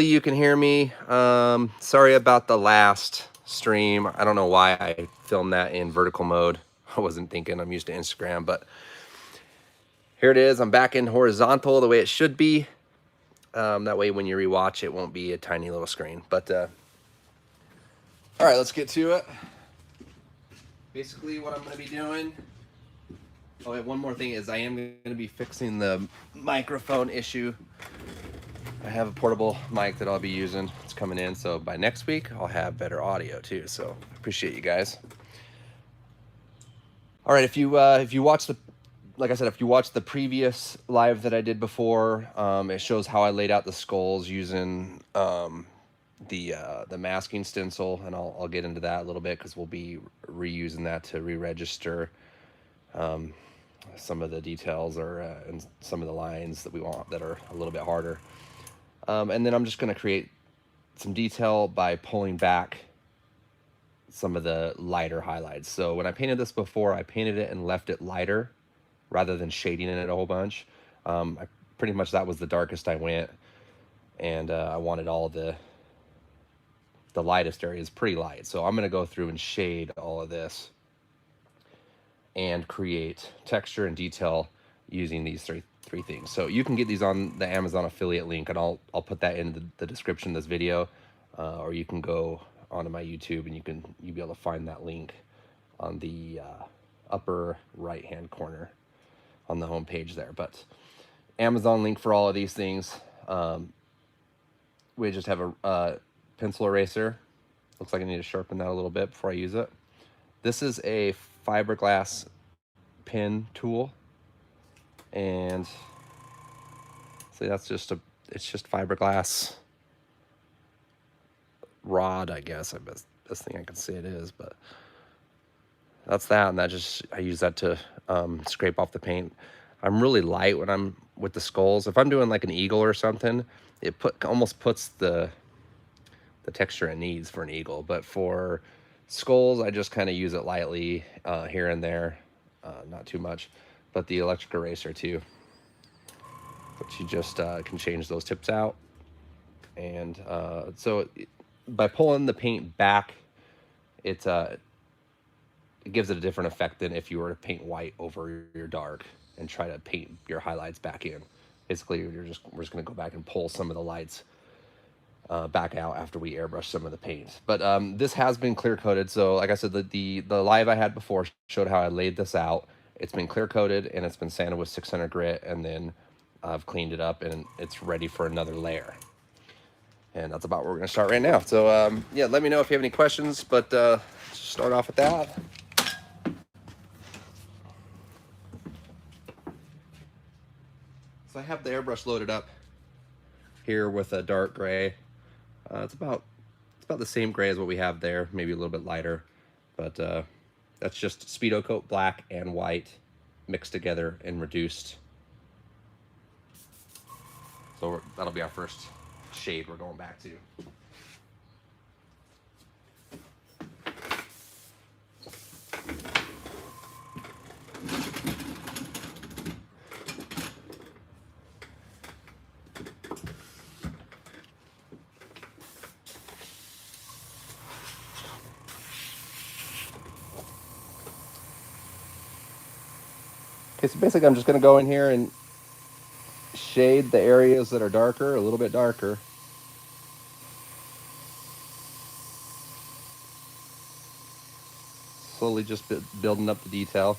you can hear me. Sorry about the last stream. I don't know why I filmed that in vertical mode. I wasn't thinking. I'm used to Instagram, but here it is. I'm back in horizontal the way it should be. That way when you rewatch, it won't be a tiny little screen. But all right, let's get to it. Basically what I'm going to be doing. Oh, wait, one more thing is I am going to be fixing the microphone issue. I have a portable mic that I'll be using. It's coming in, so by next week I'll have better audio too. So appreciate you guys. All right, if you watch the, like I said, if you watch the previous live that I did before, it shows how I laid out the skulls using the masking stencil, and I'll get into that a little bit because we'll be reusing that to re-register some of the details or and some of the lines that we want that are a little bit harder. And then I'm just going to create some detail by pulling back some of the lighter highlights. So when I painted this before, I painted it and left it lighter rather than shading in it a whole bunch. Pretty much that was the darkest I went, and I wanted all the lightest areas pretty light. So I'm going to go through and shade all of this and create texture and detail using these three things. So you can get these on the Amazon affiliate link, and I'll put that in the description of this video, or you can go onto my YouTube and you'll be able to find that link on the upper right hand corner on the home page there. But Amazon link for all of these things. We just have a pencil eraser. Looks like I need to sharpen that a little bit before I use it. This is a fiberglass pen tool, and see, that's just it's just fiberglass rod, I guess. Best thing I can say it is, but that's that. And I use that to scrape off the paint. I'm really light when I'm with the skulls. If I'm doing like an eagle or something, it almost puts the texture it needs for an eagle. But for skulls, I just kind of use it lightly here and there, not too much. But the electric eraser too, but you just can change those tips out. And so by pulling the paint back, it gives it a different effect than if you were to paint white over your dark and try to paint your highlights back in. Basically, we're just going to go back and pull some of the lights back out after we airbrush some of the paint. But this has been clear coated. So like I said, the live I had before showed how I laid this out. It's been clear coated and it's been sanded with 600 grit, and then I've cleaned it up and it's ready for another layer. And that's about where we're going to start right now. So yeah, let me know if you have any questions, but start off with that. So I have the airbrush loaded up here with a dark gray. It's about the same gray as what we have there, maybe a little bit lighter, but that's just Speedo Coat black and white mixed together and reduced. So that'll be our first shade we're going back to. Okay, so basically I'm just going to go in here and shade the areas that are darker, a little bit darker. Slowly just building up the detail.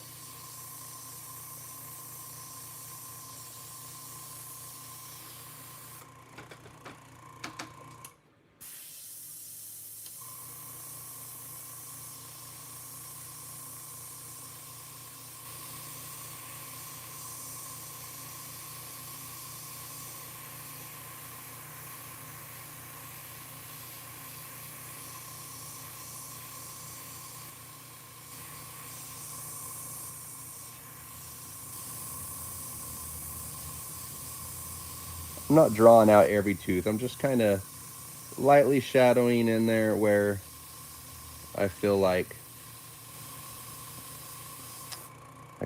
I'm not drawing out every tooth. I'm just kind of lightly shadowing in there where I feel like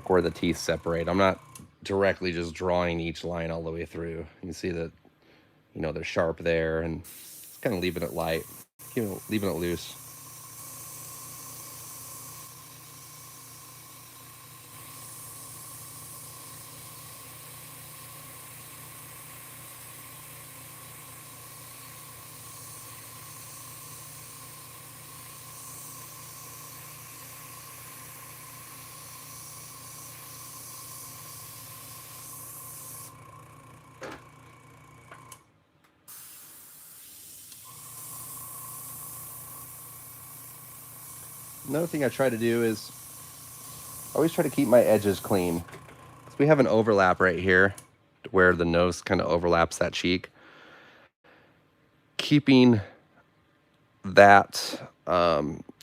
where the teeth separate. I'm not directly just drawing each line all the way through. You can see that, you know, they're sharp there, and just kind of leaving it light, leaving it loose. Another thing I try to do is I always try to keep my edges clean. So we have an overlap right here where the nose kind of overlaps that cheek. Keeping that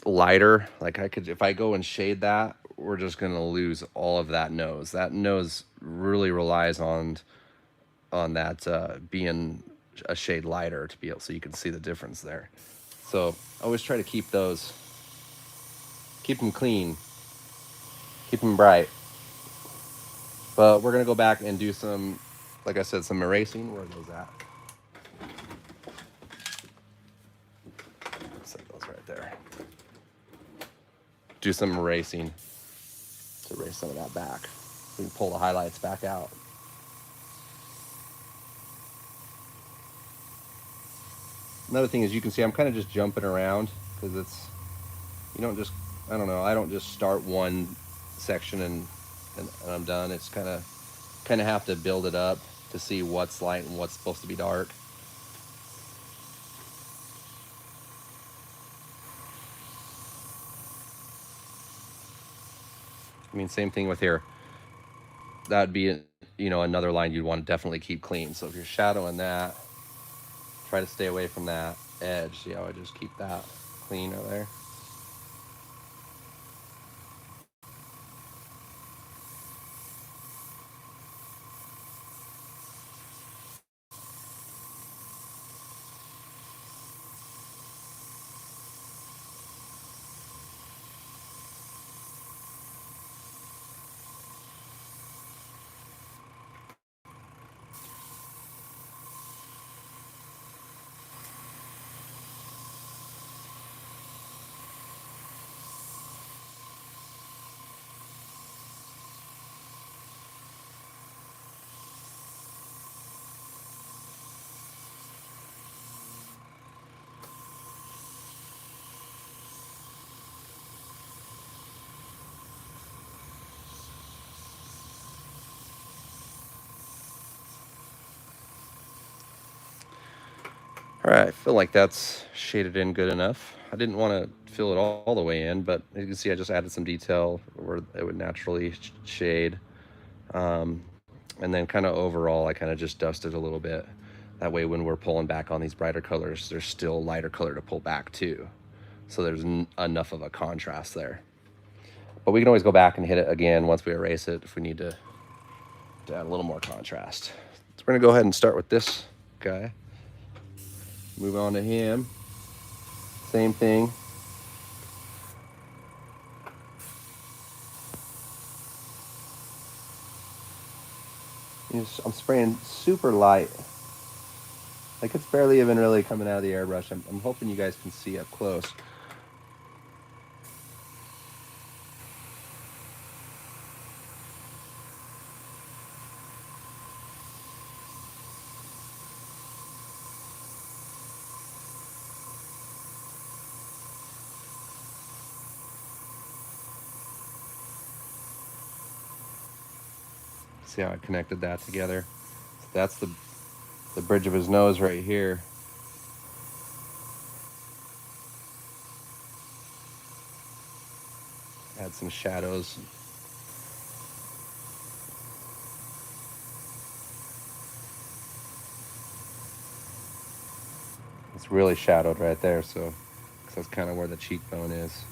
lighter, like I could, if I go and shade that, we're just gonna lose all of that nose. That nose really relies on that being a shade lighter to be able, so you can see the difference there. So I always try to keep those, keep them clean, keep them bright. But we're gonna go back and do some, like I said, some erasing. Where are those at? Set those right there. Do some erasing to erase some of that back. We can pull the highlights back out. Another thing is you can see I'm kind of just jumping around because it's, you don't just, I don't know, I don't just start one section and I'm done. It's kind of have to build it up to see what's light and what's supposed to be dark. I mean, same thing with here. That'd be, you know, another line you'd want to definitely keep clean. So if you're shadowing that, try to stay away from that edge. See how I just keep that clean over there? All right, I feel like that's shaded in good enough. I didn't want to fill it all the way in, but you can see I just added some detail where it would naturally shade. Um, and then kind of overall, I kind of just dusted a little bit. That way when we're pulling back on these brighter colors, there's still lighter color to pull back too. So there's enough of a contrast there. But we can always go back and hit it again once we erase it if we need to add a little more contrast. So we're gonna go ahead and start with this guy. Move on to him. Same thing. I'm spraying super light. Like it's barely even really coming out of the airbrush. I'm hoping you guys can see up close. See how I connected that together? So that's the bridge of his nose right here. Add some shadows. It's really shadowed right there, so that's kind of where the cheekbone is.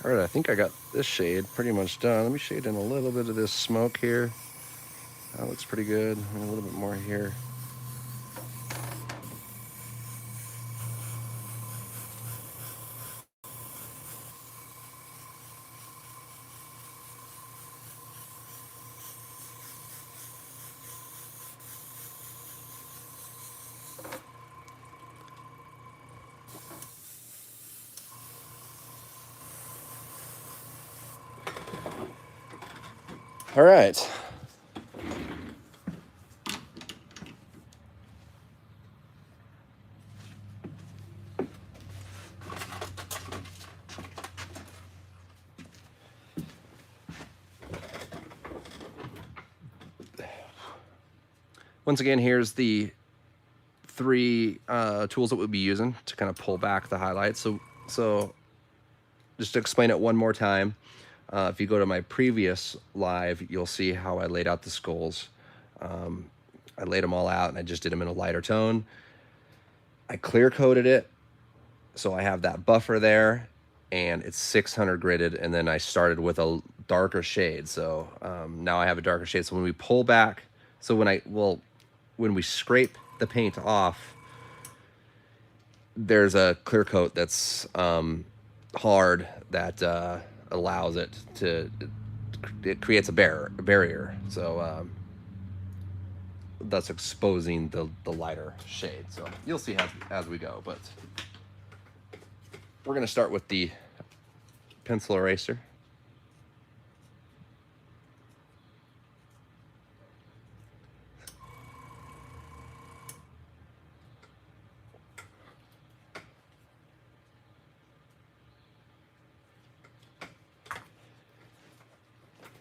All right, I think I got this shade pretty much done. Let me shade in a little bit of this smoke here. That looks pretty good. And a little bit more here. All right. Once again, here's the three tools that we'll be using to kind of pull back the highlights. So just to explain it one more time, if you go to my previous live, you'll see how I laid out the skulls. I laid them all out and I just did them in a lighter tone. I clear coated it, so I have that buffer there, and it's 600 gridded, and then I started with a darker shade. So now I have a darker shade. So when we pull back, so when we scrape the paint off, there's a clear coat that's hard that allows it to, it creates a barrier. So that's exposing the lighter shade. So you'll see as we go, but we're going to start with the pencil eraser.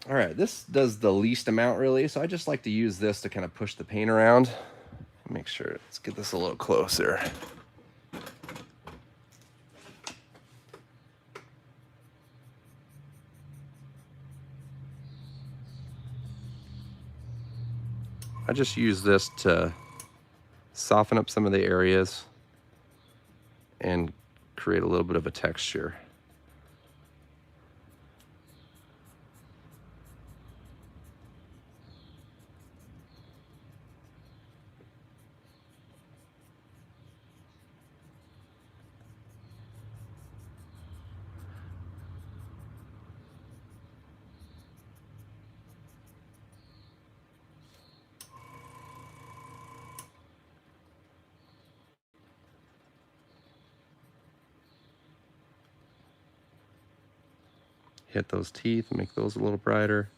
All right, this does the least amount really, so I just like to use this to kind of push the paint around. Make sure, let's get this a little closer. I just use this to soften up some of the areas and create a little bit of a texture. Hit those teeth, make those a little brighter.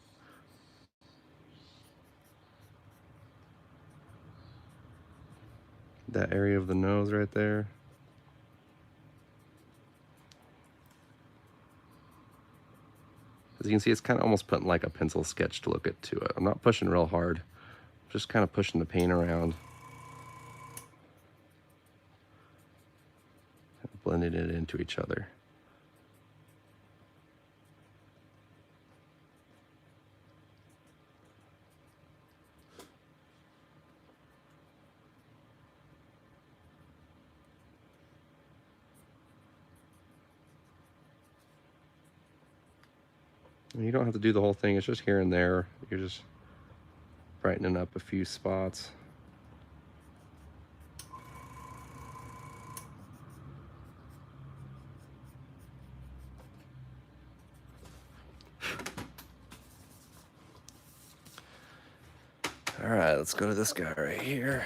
That area of the nose right there. As you can see, it's kind of almost putting like a pencil sketch to look at to it. I'm not pushing real hard, just kind of pushing the paint around, blending it into each other. You don't have to do the whole thing, it's just here and there. You're just brightening up a few spots. All right, let's go to this guy right here.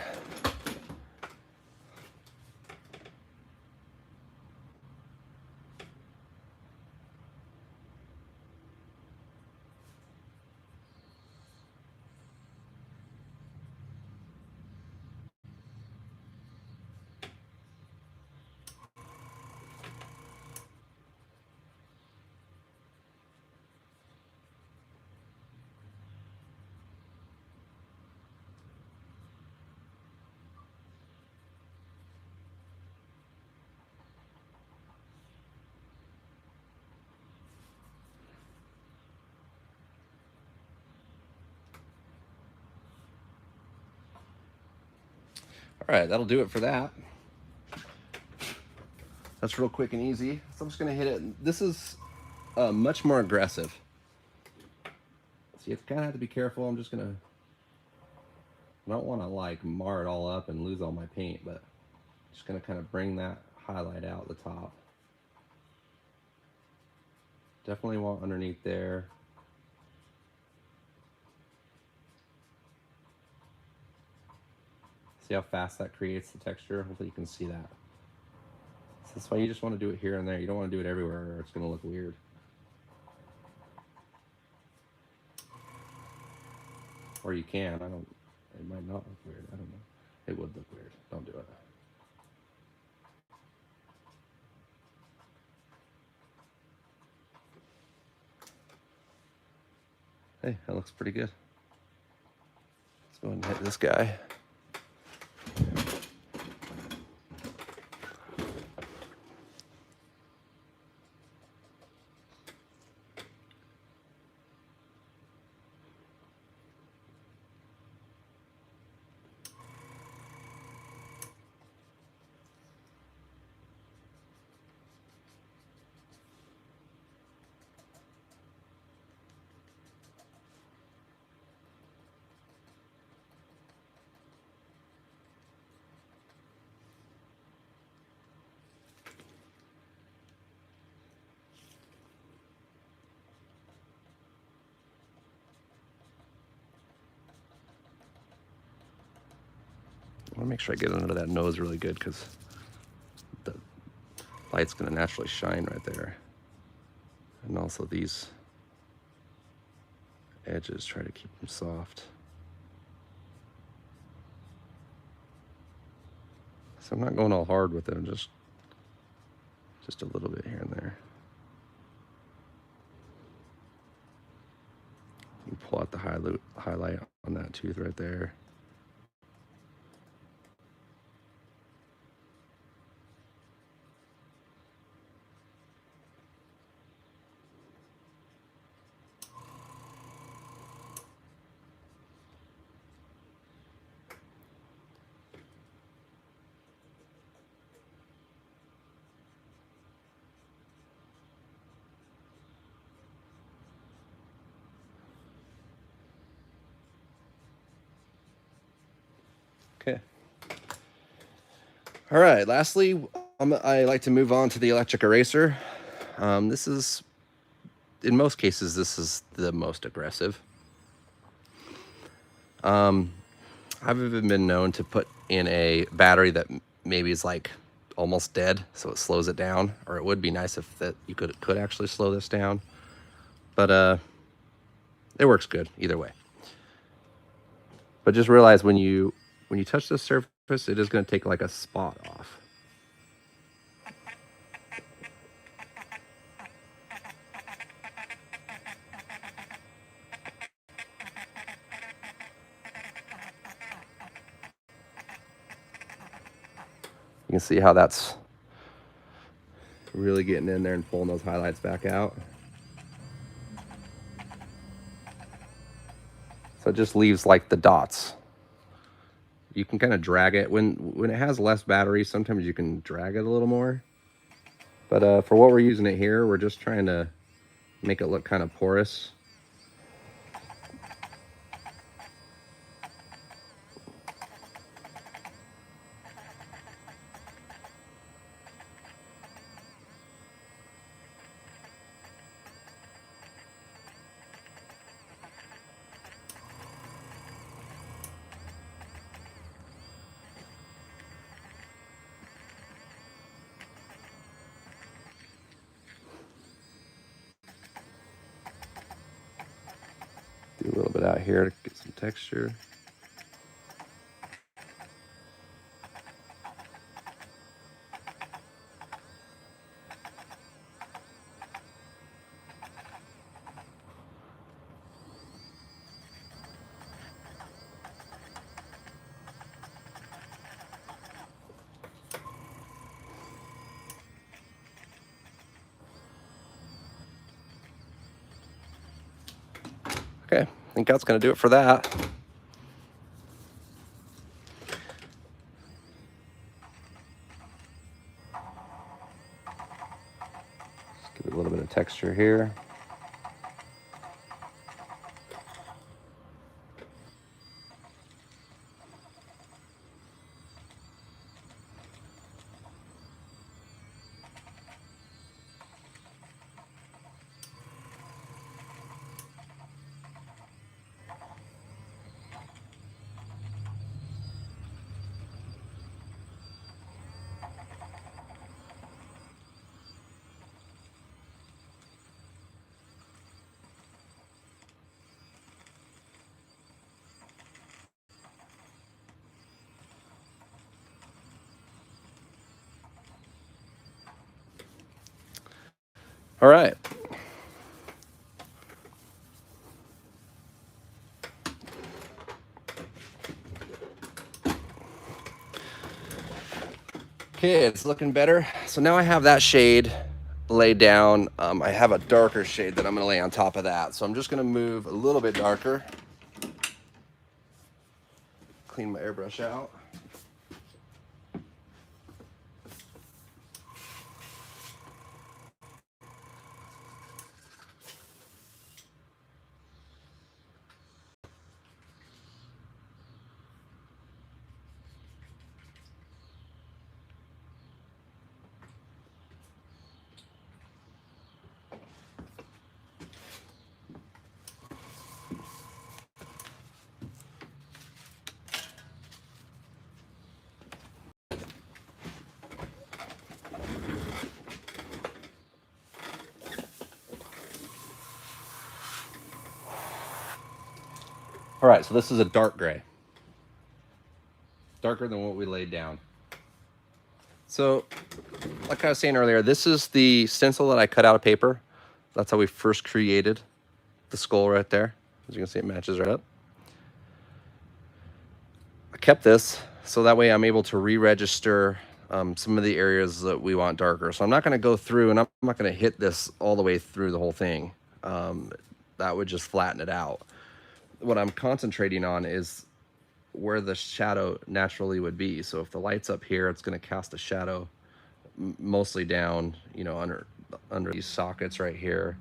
All right, that'll do it for that. That's real quick and easy. So I'm just gonna hit it. This is much more aggressive. So you kind of have to be careful. I'm just gonna, I don't want to like mar it all up and lose all my paint, but just gonna kind of bring that highlight out the top. Definitely want underneath there. See how fast that creates the texture? Hopefully you can see that. So that's why you just want to do it here and there. You don't want to do it everywhere or it's going to look weird. Or you can. I don't, it might not look weird. I don't know. It would look weird. Don't do it. Hey, that looks pretty good. Let's go ahead and hit this guy. I want to make sure I get under that nose really good because the light's going to naturally shine right there. And also these edges, try to keep them soft. So I'm not going all hard with them, just a little bit here and there. You pull out the highlight on that tooth right there. Okay. All right, lastly, I like to move on to the electric eraser. This is, in most cases, this is the most aggressive. I've even been known to put in a battery that maybe is like almost dead, so it slows it down, or it would be nice if that you could actually slow this down. But it works good either way. But just realize when you touch the surface, it is going to take like a spot off. You can see how that's really getting in there and pulling those highlights back out. So it just leaves like the dots. You can kind of drag it. When it has less battery, sometimes you can drag it a little more. But for what we're using it here, we're just trying to make it look kind of porous. Do a little bit out here to get some texture. Okay, I think that's going to do it for that. Just give it a little bit of texture here. All right. Okay, it's looking better. So now I have that shade laid down. I have a darker shade that I'm gonna lay on top of that. So I'm just gonna move a little bit darker. Clean my airbrush out. All right, so this is a dark gray. Darker than what we laid down. So, like I was saying earlier, this is the stencil that I cut out of paper. That's how we first created the skull right there. As you can see, it matches right up. I kept this so that way I'm able to re-register some of the areas that we want darker. So I'm not going to go through, and I'm not going to hit this all the way through the whole thing. That would just flatten it out. What I'm concentrating on is where the shadow naturally would be. So if the light's up here, it's going to cast a shadow mostly down, you know, under these sockets right here,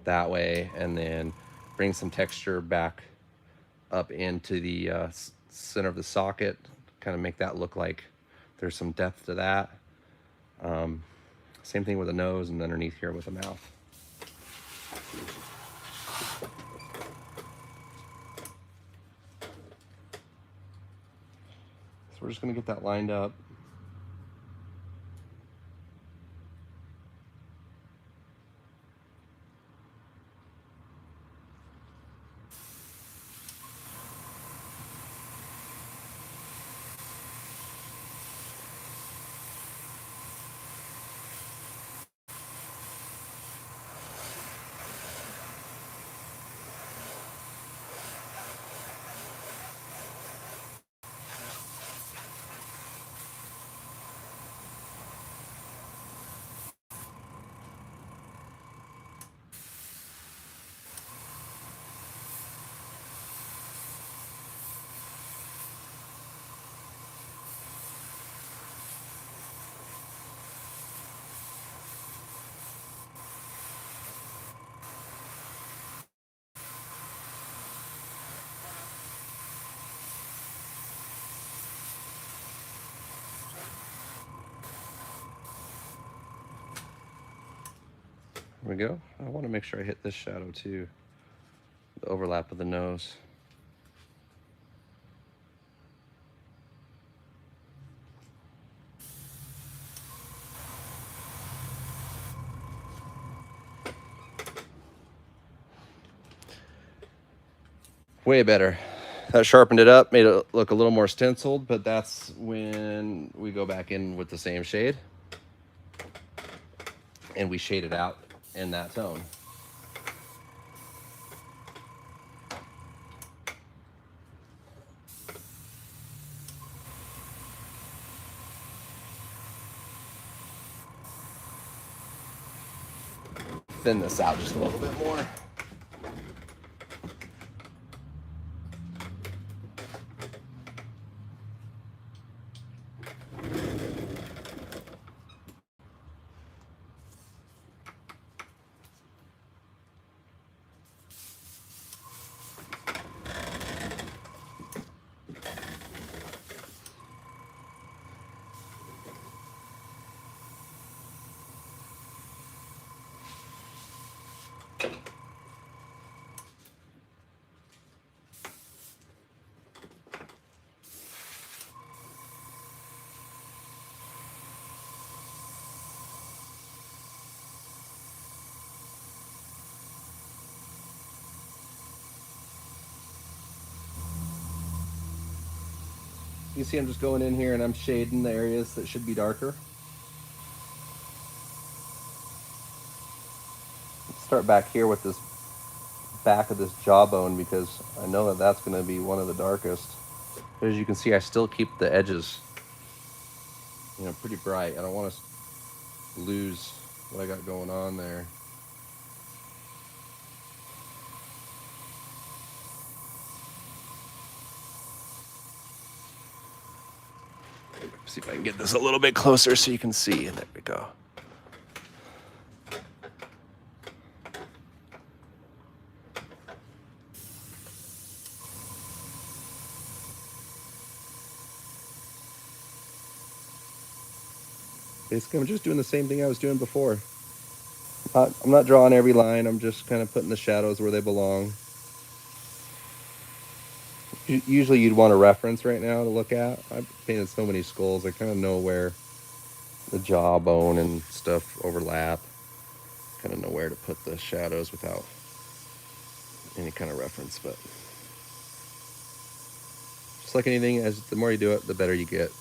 that way, and then bring some texture back up into the center of the socket, kind of make that look like there's some depth to that. Same thing with the nose and underneath here with the mouth. So we're just going to get that lined up. There we go. I want to make sure I hit this shadow too, the overlap of the nose. Way better. That sharpened it up, made it look a little more stenciled, but that's when we go back in with the same shade and we shade it out in that tone. Thin this out just a little bit more. You see I'm just going in here and I'm shading the areas that should be darker. Let's start back here with this back of this jawbone because I know that that's going to be one of the darkest. But as you can see, I still keep the edges, pretty bright. I don't want to lose what I got going on there. See if I can get this a little bit closer so you can see. There we go. Basically, I'm just doing the same thing I was doing before. I'm not drawing every line. I'm just kind of putting the shadows where they belong. Usually you'd want a reference right now to look at. I've painted so many skulls, I kind of know where the jawbone and stuff overlap. Kind of know where to put the shadows without any kind of reference. But just like anything, as the more you do it, the better you get.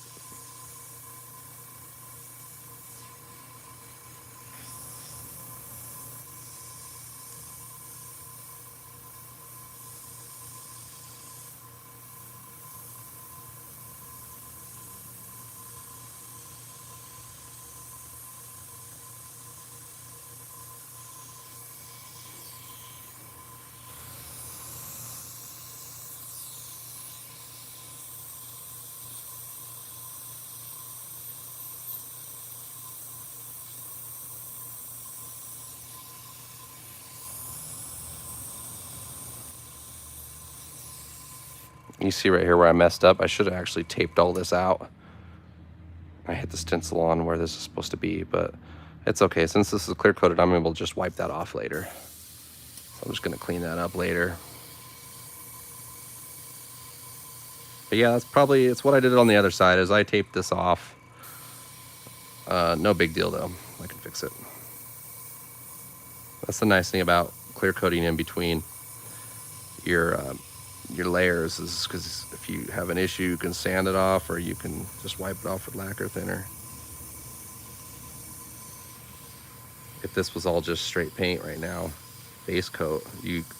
You see right here where I messed up. I should have actually taped all this out. I hit the stencil on where this is supposed to be, but it's okay. Since this is clear coated, I'm able to just wipe that off later. So I'm just gonna clean that up later. But yeah, it's what I did on the other side is I taped this off. No big deal though, I can fix it. That's the nice thing about clear coating in between your layers is because if you have an issue, you can sand it off or you can just wipe it off with lacquer thinner. If this was all just straight paint right now, base coat,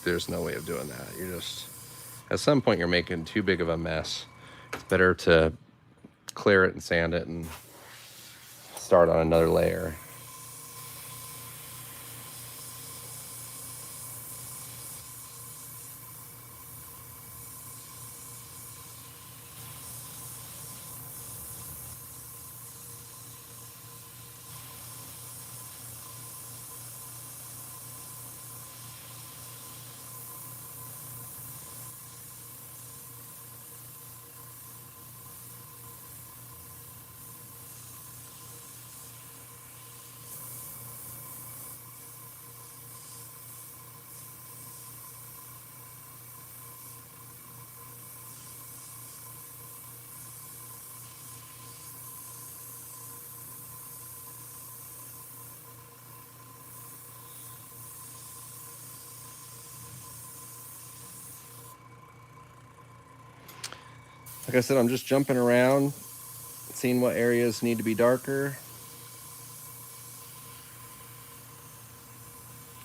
there's no way of doing that. You're just, at some point you're making too big of a mess. It's better to clear it and sand it and start on another layer. Like I said, I'm just jumping around, seeing what areas need to be darker.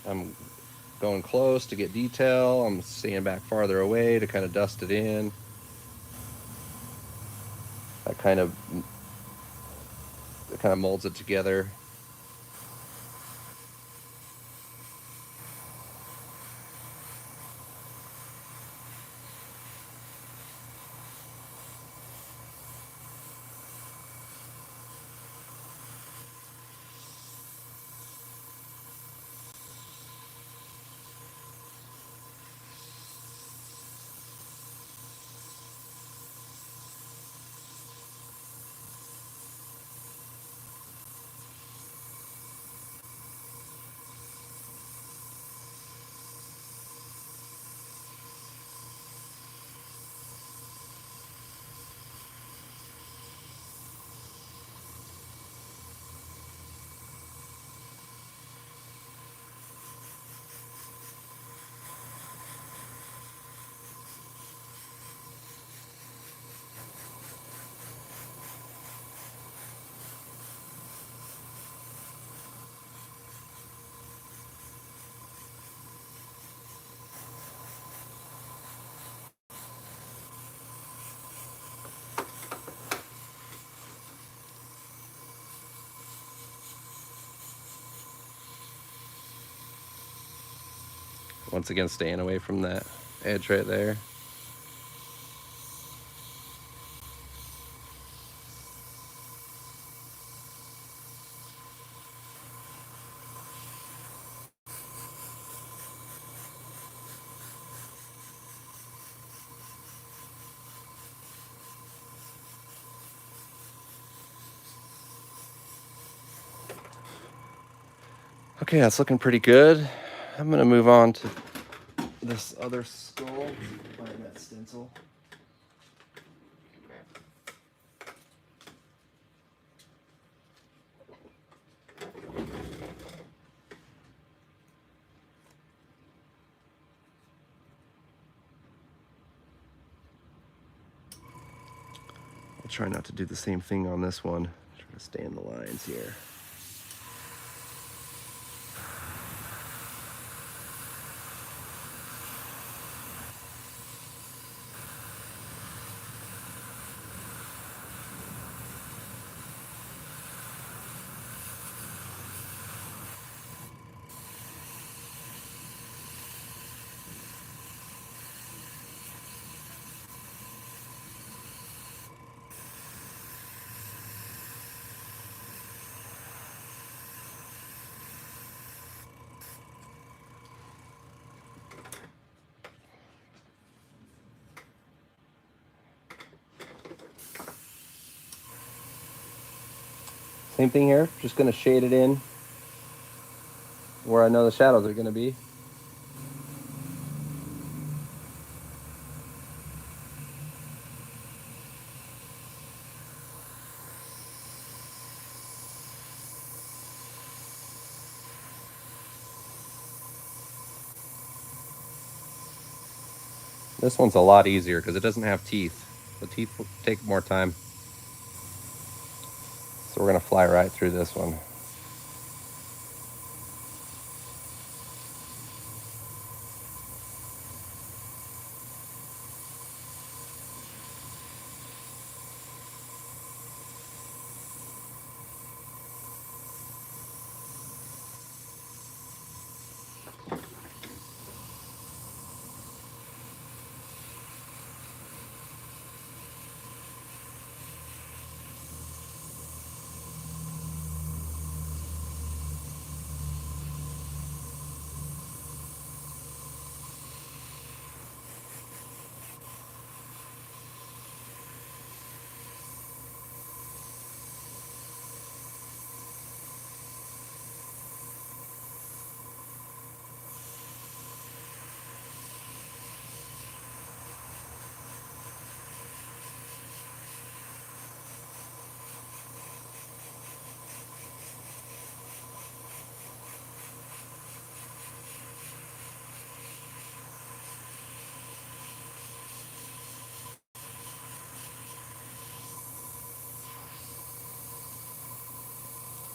I'm going close to get detail. I'm staying back farther away to kind of dust it in. That kind of molds it together. Once again, staying away from that edge right there. Okay, that's looking pretty good. I'm gonna move on to this other skull. Find that stencil. I'll try not to do the same thing on this one. Try to stay in the lines here. Same thing here, just gonna shade it in where I know the shadows are gonna be. This one's a lot easier because it doesn't have teeth. The teeth will take more time. So we're gonna fly right through this one.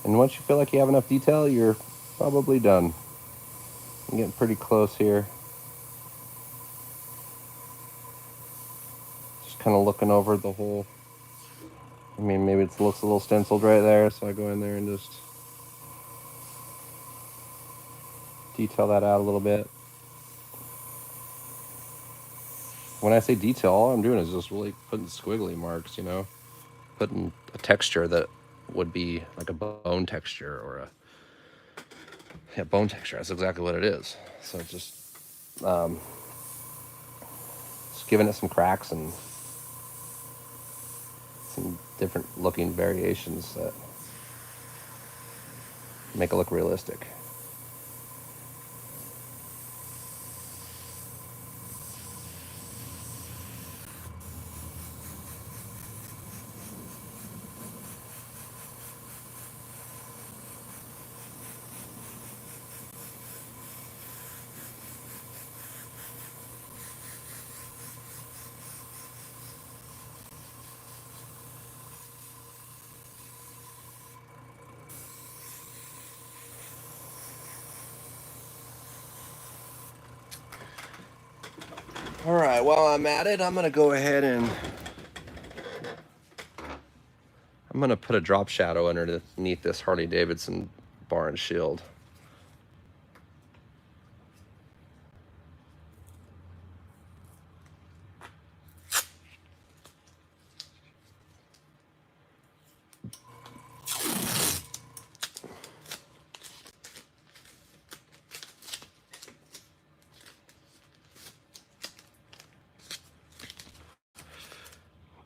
And once you feel like you have enough detail, you're probably done. I'm getting pretty close here. Just kind of looking over the whole. I mean, maybe it looks a little stenciled right there, so I go in there and just detail that out a little bit. When I say detail, all I'm doing is just really putting squiggly marks, you know, putting a texture that would be like a bone texture or a bone texture. That's exactly what it is. So um, just giving it some cracks and some different looking variations that make it look realistic. All right, while I'm at it, I'm gonna go ahead and I'm gonna put a drop shadow underneath this Harley Davidson bar and shield.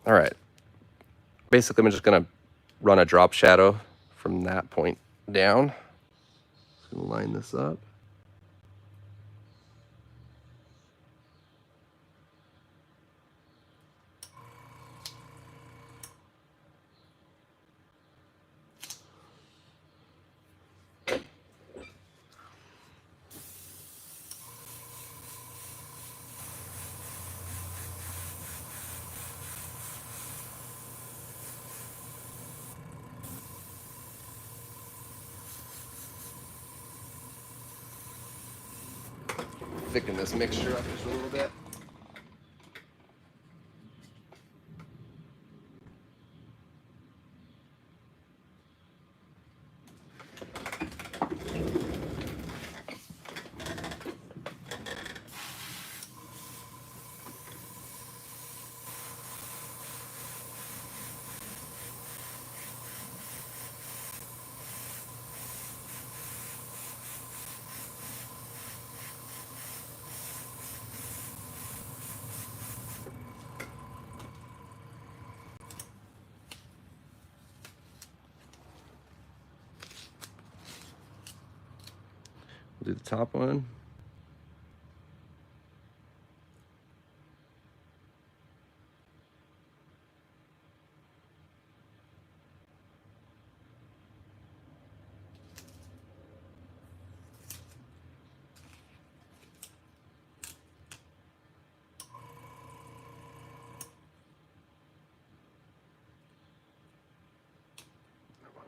All right. Basically, I'm just going to run a drop shadow from that point down. Just going to line this up. Thicken this mixture up just a little bit. We'll do the top one.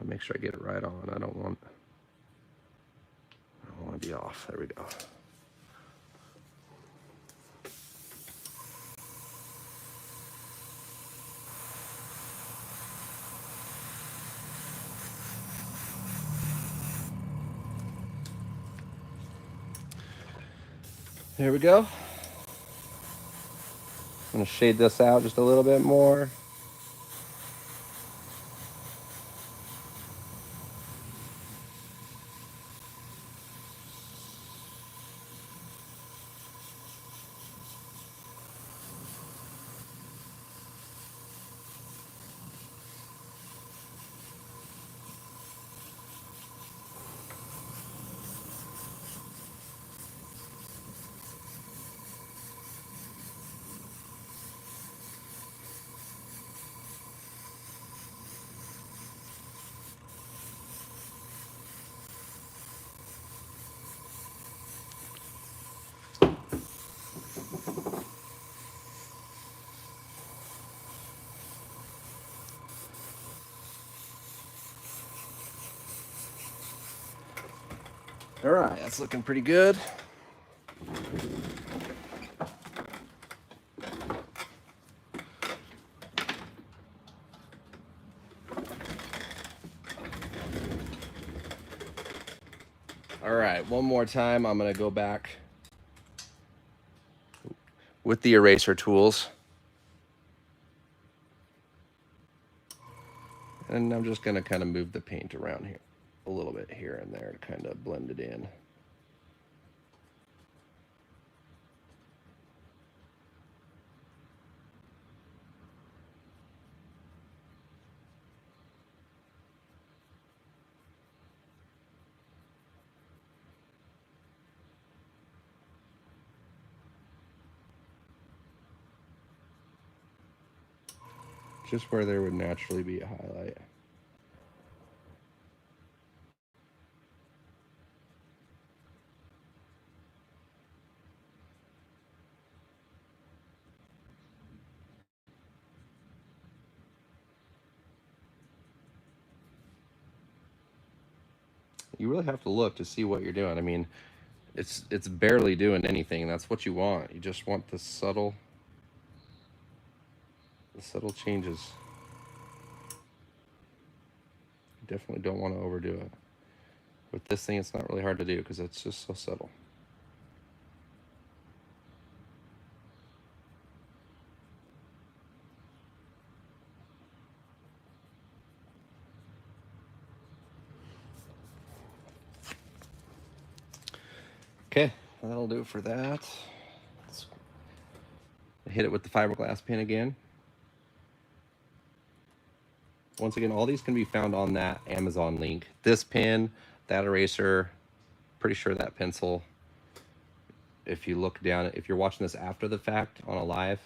Make sure I get it right on. I don't want to be off. There we go. There we go. I'm going to shade this out just a little bit more. All right, that's looking pretty good. All right, one more time. I'm going to go back with the eraser tools. And I'm just going to kind of move the paint around here a little bit here and there to kind of blend it in. Just where there would naturally be a highlight. You really have to look to see what you're doing. I mean, it's barely doing anything. That's what you want. You just want the subtle changes. You definitely don't want to overdo it. With this thing, it's not really hard to do because it's just so subtle. Okay, that'll do it for that. Let's hit it with the fiberglass pen again. Once again, all these can be found on that Amazon link. This pen, that eraser, pretty sure that pencil, if you look down, if you're watching this after the fact on a live,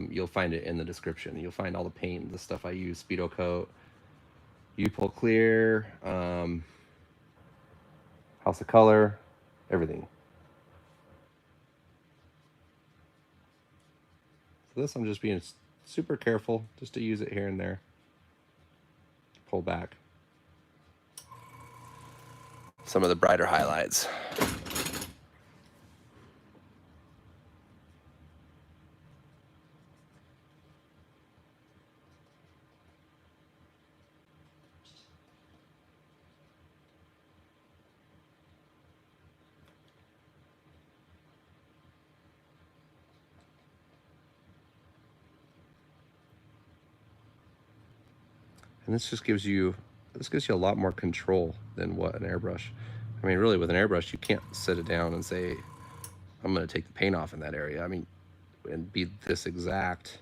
you'll find it in the description. You'll find all the paint, the stuff I use, Speedo Coat, U-Pull Clear, House of Color, everything. So this, I'm just being super careful just to use it here and there. Pull back some of the brighter highlights. And this gives you a lot more control than what an airbrush. I mean, really, with an airbrush, you can't sit it down and say, I'm going to take the paint off in that area. I mean, and be this exact.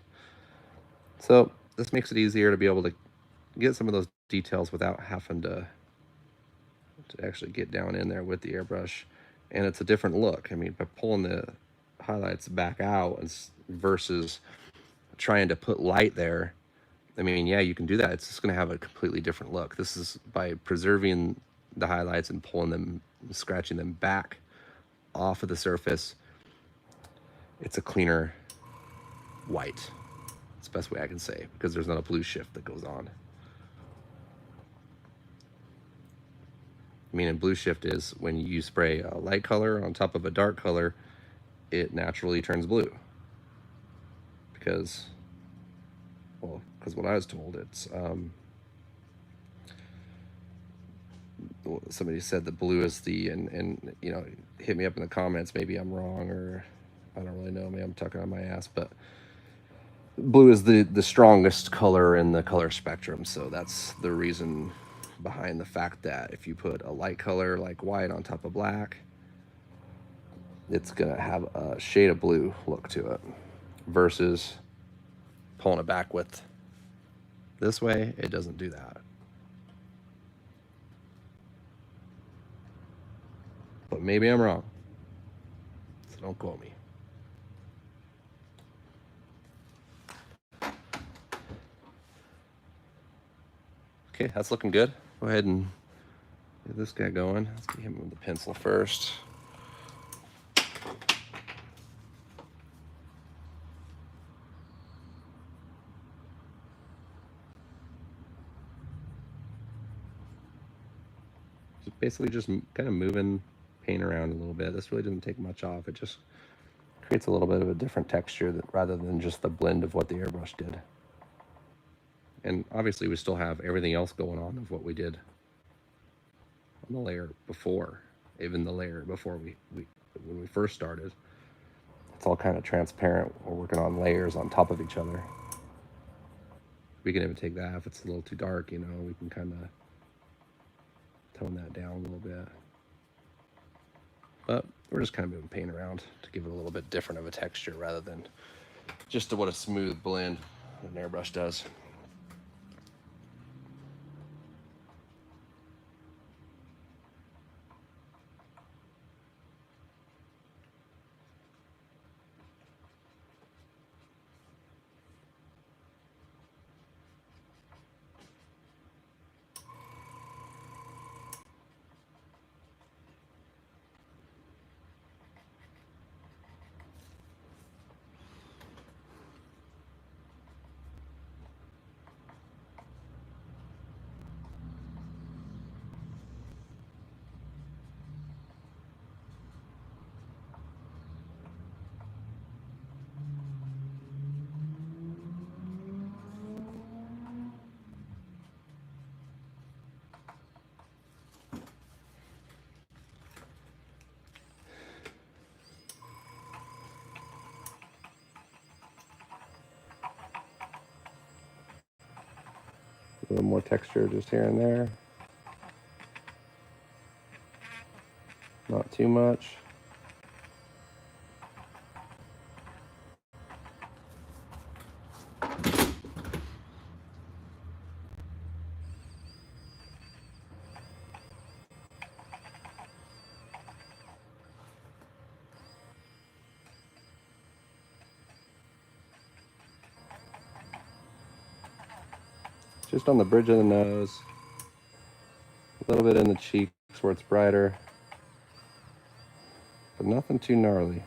So this makes it easier to be able to get some of those details without having to actually get down in there with the airbrush. And it's a different look. I mean, by pulling the highlights back out versus trying to put light there, I mean, yeah, you can do that. It's just going to have a completely different look. This is by preserving the highlights and pulling them, scratching them back off of the surface. It's a cleaner white. It's the best way I can say, because there's not a blue shift that goes on. I mean, blue shift is when you spray a light color on top of a dark color, it naturally turns blue. Because what I was told, it's somebody said the blue is and you know, hit me up in the comments, maybe I'm wrong, or I don't really know, maybe I'm tucking on my ass, but blue is the strongest color in the color spectrum. So that's the reason behind the fact that if you put a light color like white on top of black, it's gonna have a shade of blue look to it, versus pulling it back with this way, it doesn't do that. But maybe I'm wrong, so don't quote me. Okay, that's looking good. Go ahead and get this guy going. Let's get him with the pencil first. Basically just kind of moving paint around a little bit. This really doesn't take much off. It just creates a little bit of a different texture rather than just the blend of what the airbrush did. And obviously we still have everything else going on of what we did on the layer before, even the layer before when we first started. It's all kind of transparent. We're working on layers on top of each other. We can even take that if it's a little too dark, you know, we can kind of tone that down a little bit. But we're just kind of moving paint around to give it a little bit different of a texture rather than just what a smooth blend an airbrush does. A little more texture just here and there. Not too much. just on the bridge of the nose, a little bit in the cheeks where it's brighter, but nothing too gnarly.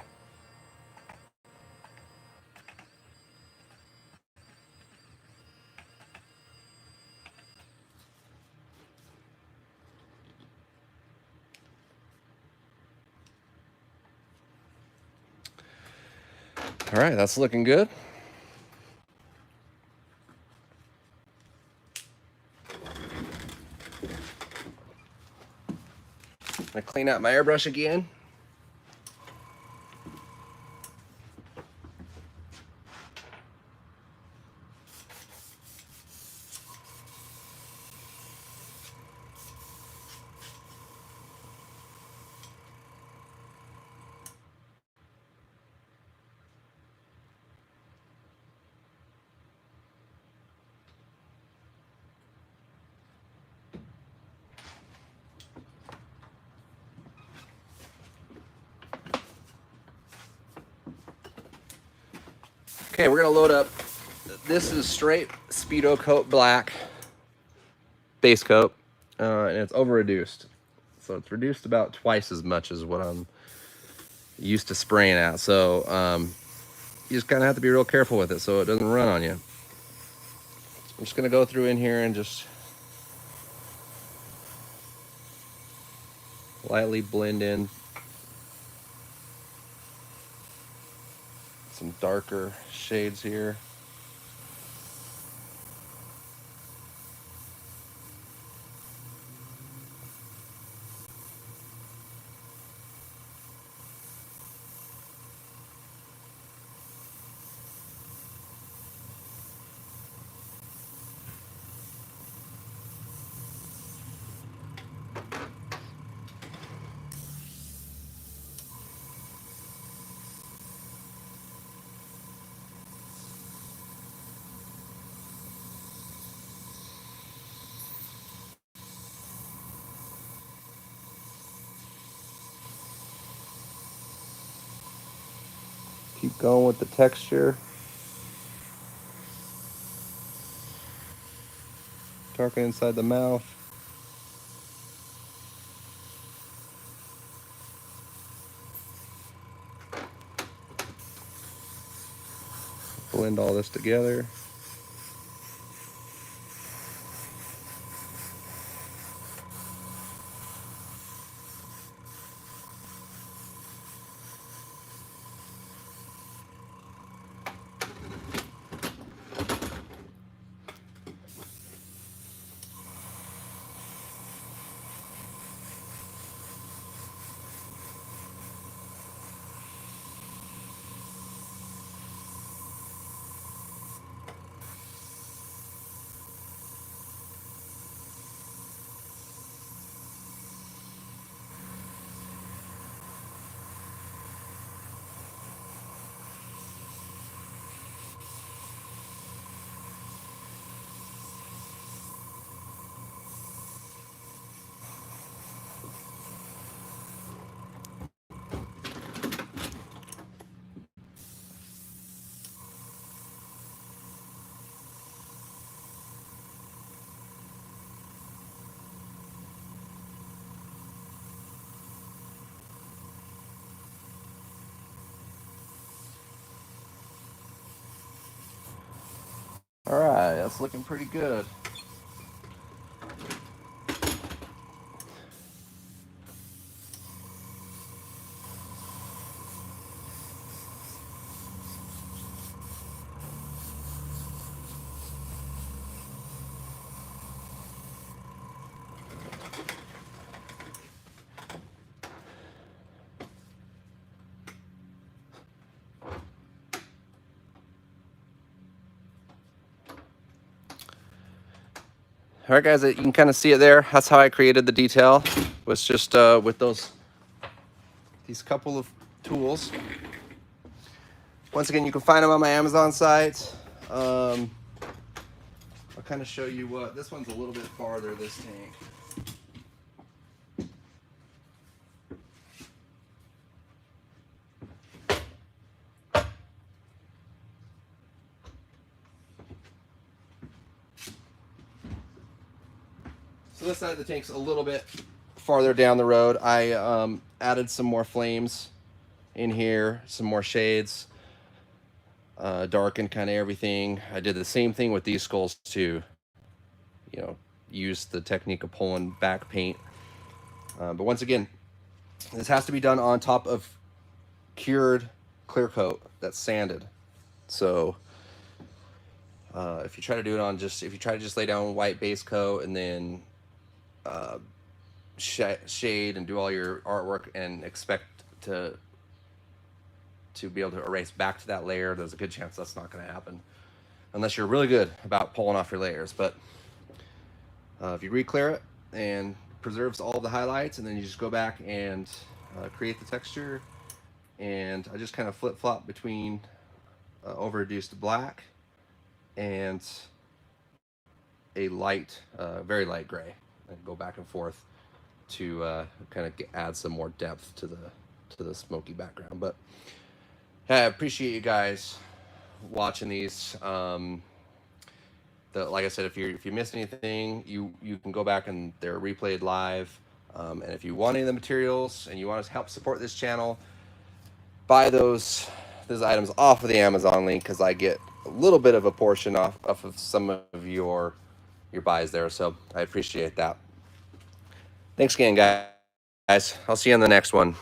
All right, that's looking good. I clean out my airbrush again. Okay, we're gonna load up. This is straight Speedo Coat Black base coat, and it's over reduced. So it's reduced about twice as much as what I'm used to spraying at. So you just kind of have to be real careful with it so it doesn't run on you. I'm just gonna go through in here and just lightly blend in some darker shades here. Keep going with the texture. Darken inside the mouth. Blend all this together. All right, that's looking pretty good. All right, guys, you can kind of see it there. That's how I created the detail. Was just with these couple of tools. Once again, you can find them on my Amazon site. I'll kind of show you what this one's a little bit farther. This tank. So this side of the tank's a little bit farther down the road. I added some more flames in here, some more shades, darkened kind of everything. I did the same thing with these skulls too. You know, used the technique of pulling back paint. But once again, this has to be done on top of cured clear coat that's sanded. So if you try to do it on if you try to just lay down white base coat and then shade and do all your artwork and expect to be able to erase back to that layer, there's a good chance that's not going to happen unless you're really good about pulling off your layers. But if you re-clear it and preserves all the highlights, and then you just go back and create the texture, and I just kind of flip-flop between over-reduced black and a light, very light gray, and go back and forth to kind of add some more depth to the smoky background. But I appreciate you guys watching these. Like I said, if you missed anything, you can go back and they're replayed live. And if you want any of the materials and you want to help support this channel, buy those items off of the Amazon link, because I get a little bit of a portion off of some of your buys there. So I appreciate that. Thanks again, guys. I'll see you on the next one.